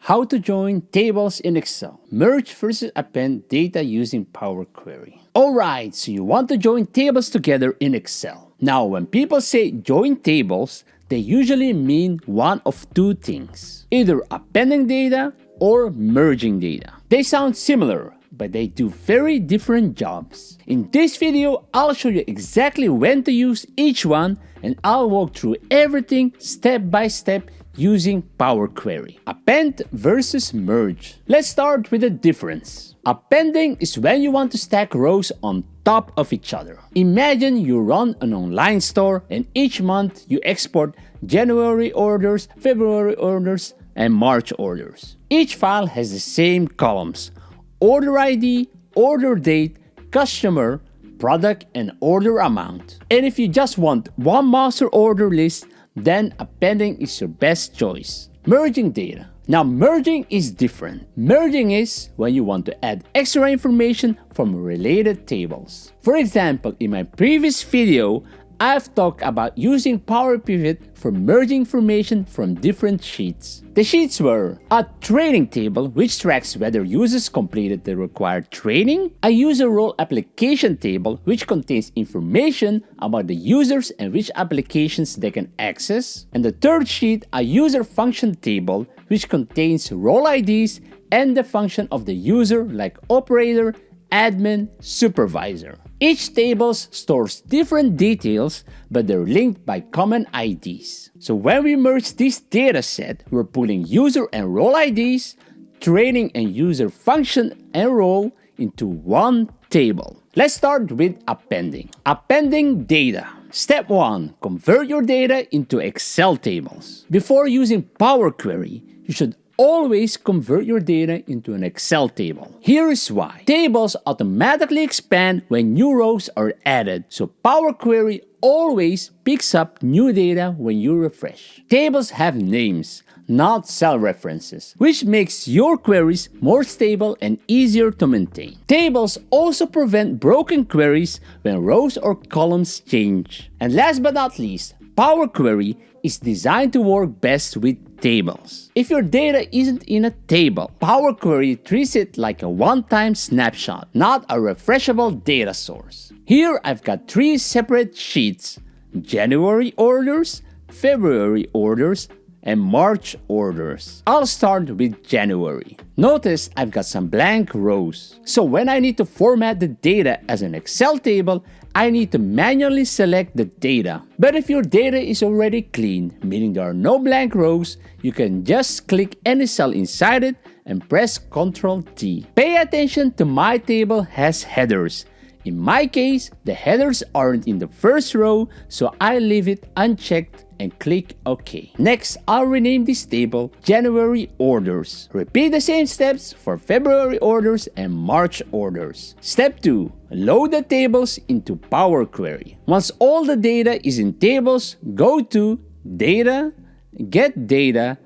How to join tables in Excel. Merge versus append data using Power Query. Alright, so you want to join tables together in Excel. Now, when people say join tables, they usually mean one of two things. Either appending data or merging data. They sound similar, but they do very different jobs. In this video, I'll show you exactly when to use each one, and I'll walk through everything step by step using Power Query. Append versus merge. Let's start with the difference. Appending is when you want to stack rows on top of each other. Imagine you run an online store and each month you export January orders, February orders, and March orders. Each file has the same columns: order ID, order date, customer, product, and order amount. And if you just want one master order list, then appending is your best choice. Merging data. Now, merging is different. Merging is when you want to add extra information from related tables. For example, in my previous video, I've talked about using Power Pivot for merging information from different sheets. The sheets were a training table, which tracks whether users completed the required training, a user role application table, which contains information about the users and which applications they can access, and the third sheet, a user function table, which contains role IDs and the function of the user like operator, admin, supervisor. Each table stores different details, but they're linked by common IDs. So when we merge this dataset, we're pulling user and role IDs, training and user function and role into one table. Let's start with appending. Appending data. Step 1. Convert your data into Excel tables. Before using Power Query, you should always convert your data into an Excel table. Here is why. Tables automatically expand when new rows are added, so Power Query always picks up new data when you refresh. Tables have names, not cell references, which makes your queries more stable and easier to maintain. Tables also prevent broken queries when rows or columns change. And last but not least, Power Query is designed to work best with tables. If your data isn't in a table, Power Query treats it like a one-time snapshot, not a refreshable data source. Here I've got 3 separate sheets: January orders, February orders, and March orders. I'll start with January. Notice I've got some blank rows. So when I need to format the data as an Excel table, I need to manually select the data. But if your data is already clean, meaning there are no blank rows, you can just click any cell inside it and press Ctrl T. Pay attention to my table has headers. In my case, the headers aren't in the first row, so I leave it unchecked and click OK. Next, I'll rename this table January Orders. Repeat the same steps for February orders and March orders. Step 2. Load the tables into Power Query. Once all the data is in tables, go to Data, Get Data,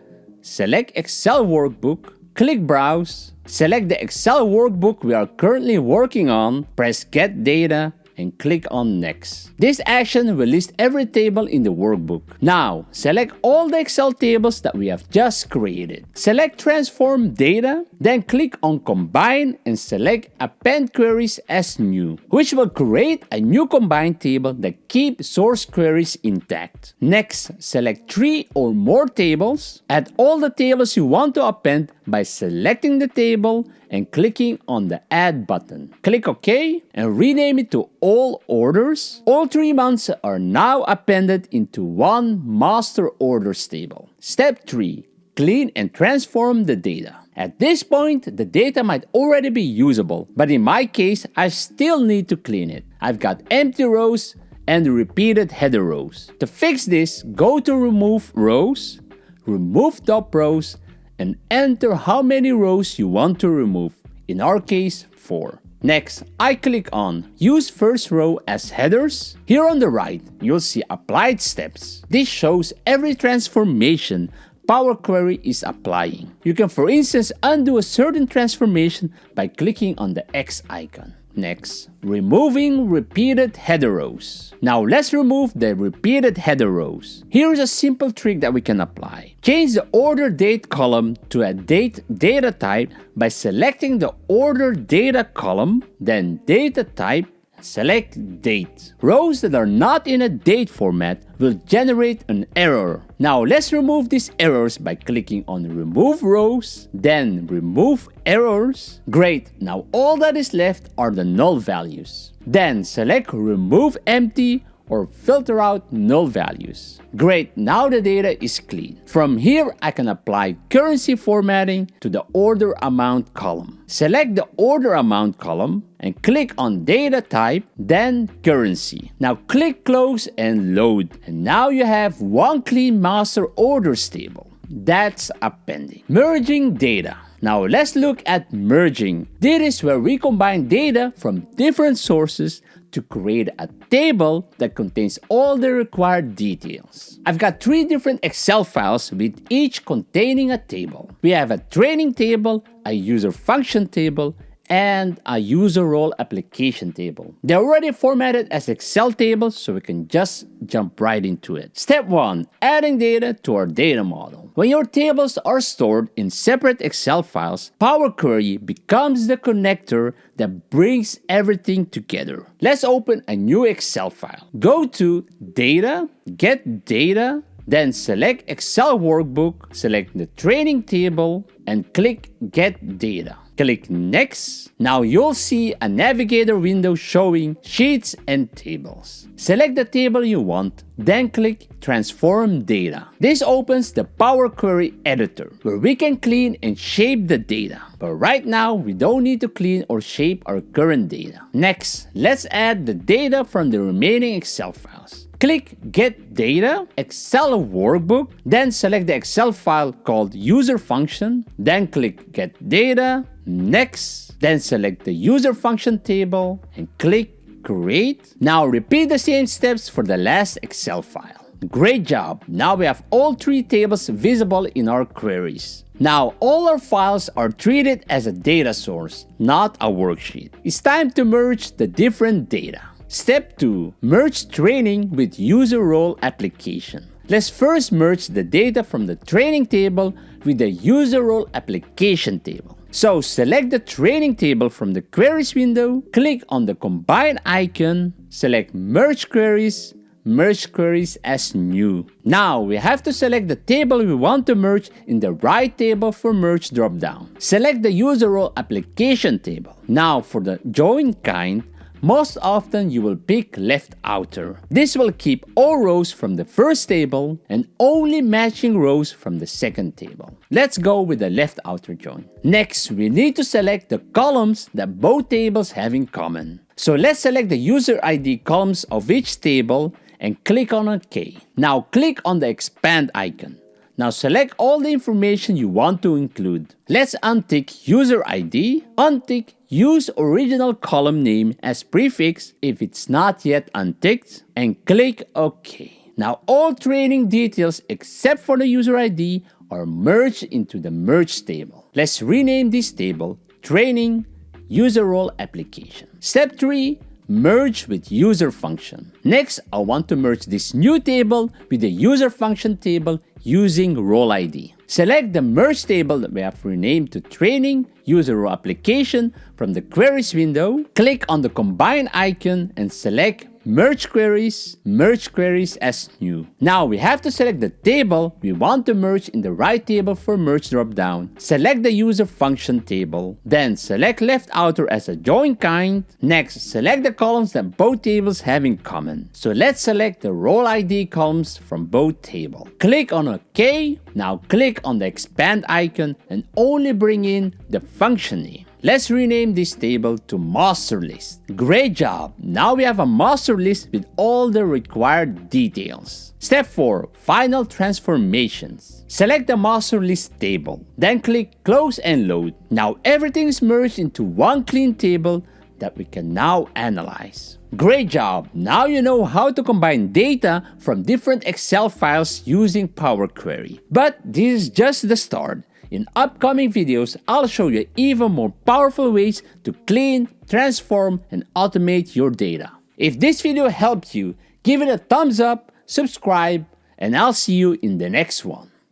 select Excel Workbook, click Browse, select the Excel workbook we are currently working on, press Get Data, and click on Next. This action will list every table in the workbook. Now, select all the Excel tables that we have just created. Select Transform Data, then click on Combine and select Append Queries as New, which will create a new combined table that keeps source queries intact. Next, select 3 or more tables. Add all the tables you want to append by selecting the table and clicking on the Add button. Click OK and rename it to All Orders. All 3 months are now appended into one Master Orders table. Step 3. Clean and transform the data. At this point, the data might already be usable, but in my case, I still need to clean it. I've got empty rows and repeated header rows. To fix this, go to Remove Rows, remove top rows, and enter how many rows you want to remove. In our case, 4. Next, I click on Use First Row as Headers. Here on the right, you'll see Applied Steps. This shows every transformation Power Query is applying. You can, for instance, undo a certain transformation by clicking on the X icon. Next, removing repeated header rows. Now let's remove the repeated header rows. Here's a simple trick that we can apply. Change the order date column to a date data type by selecting the order data column, then data type, select date. Rows that are not in a date format will generate an error. Now let's remove these errors by clicking on remove rows, then remove errors. Great, now all that is left are the null values. Then select remove empty or filter out null values. Great, now the data is clean. From here, I can apply currency formatting to the order amount column. Select the order amount column and click on data type, then currency. Now click close and load. And now you have one clean master orders table. That's appending. Merging data. Now let's look at merging. This is where we combine data from different sources to create a table that contains all the required details. I've got 3 different Excel files with each containing a table. We have a training table, a user function table, and a user role application table. They're already formatted as Excel tables, so we can just jump right into it. Step 1. Adding data to our data model. When your tables are stored in separate Excel files, Power Query becomes the connector that brings everything together. Let's open a new Excel file. Go to Data, Get Data, then select Excel Workbook, select the training table, and click Get Data. Click Next. Now you'll see a navigator window showing sheets and tables. Select the table you want, then click Transform Data. This opens the Power Query editor, where we can clean and shape the data. But right now, we don't need to clean or shape our current data. Next, let's add the data from the remaining Excel files. Click Get Data, Excel Workbook, then select the Excel file called User Function, then click Get Data, Next, then select the User Function table and click Create. Now repeat the same steps for the last Excel file. Great job! Now we have all 3 tables visible in our queries. Now all our files are treated as a data source, not a worksheet. It's time to merge the different data. Step 2. Merge training with user role application. Let's first merge the data from the training table with the user role application table. So select the training table from the queries window, click on the combine icon, select merge queries as new. Now we have to select the table we want to merge in the right table for merge dropdown. Select the user role application table. Now for the join kind, most often you will pick left outer. This will keep all rows from the first table and only matching rows from the second table. Let's go with the left outer join. Next, we need to select the columns that both tables have in common. So let's select the user ID columns of each table and click on OK. Now click on the expand icon. Now select all the information you want to include. Let's untick user ID, untick use original column name as prefix if it's not yet unticked, and click OK. Now all training details except for the user ID are merged into the merge table. Let's rename this table Training User Role Application. Step 3. Merge with user function. Next, I want to merge this new table with the user function table using role ID. Select the merge table that we have renamed to Training User Role Application from the queries window. Click on the combine icon and select merge queries as new. Now we have to select the table we want to merge in the right table for merge dropdown. Select the user function table, then select left outer as a join kind. Next, select the columns that both tables have in common. So let's select the role ID columns from both tables. Click on OK. Now click on the expand icon and only bring in the function name. Let's rename this table to master list. Great job! Now we have a master list with all the required details. Step 4. Final transformations. Select the master list table, then click close and load. Now everything is merged into one clean table that we can now analyze. Great job! Now you know how to combine data from different Excel files using Power Query. But this is just the start. In upcoming videos, I'll show you even more powerful ways to clean, transform, and automate your data. If this video helped you, give it a thumbs up, subscribe, and I'll see you in the next one.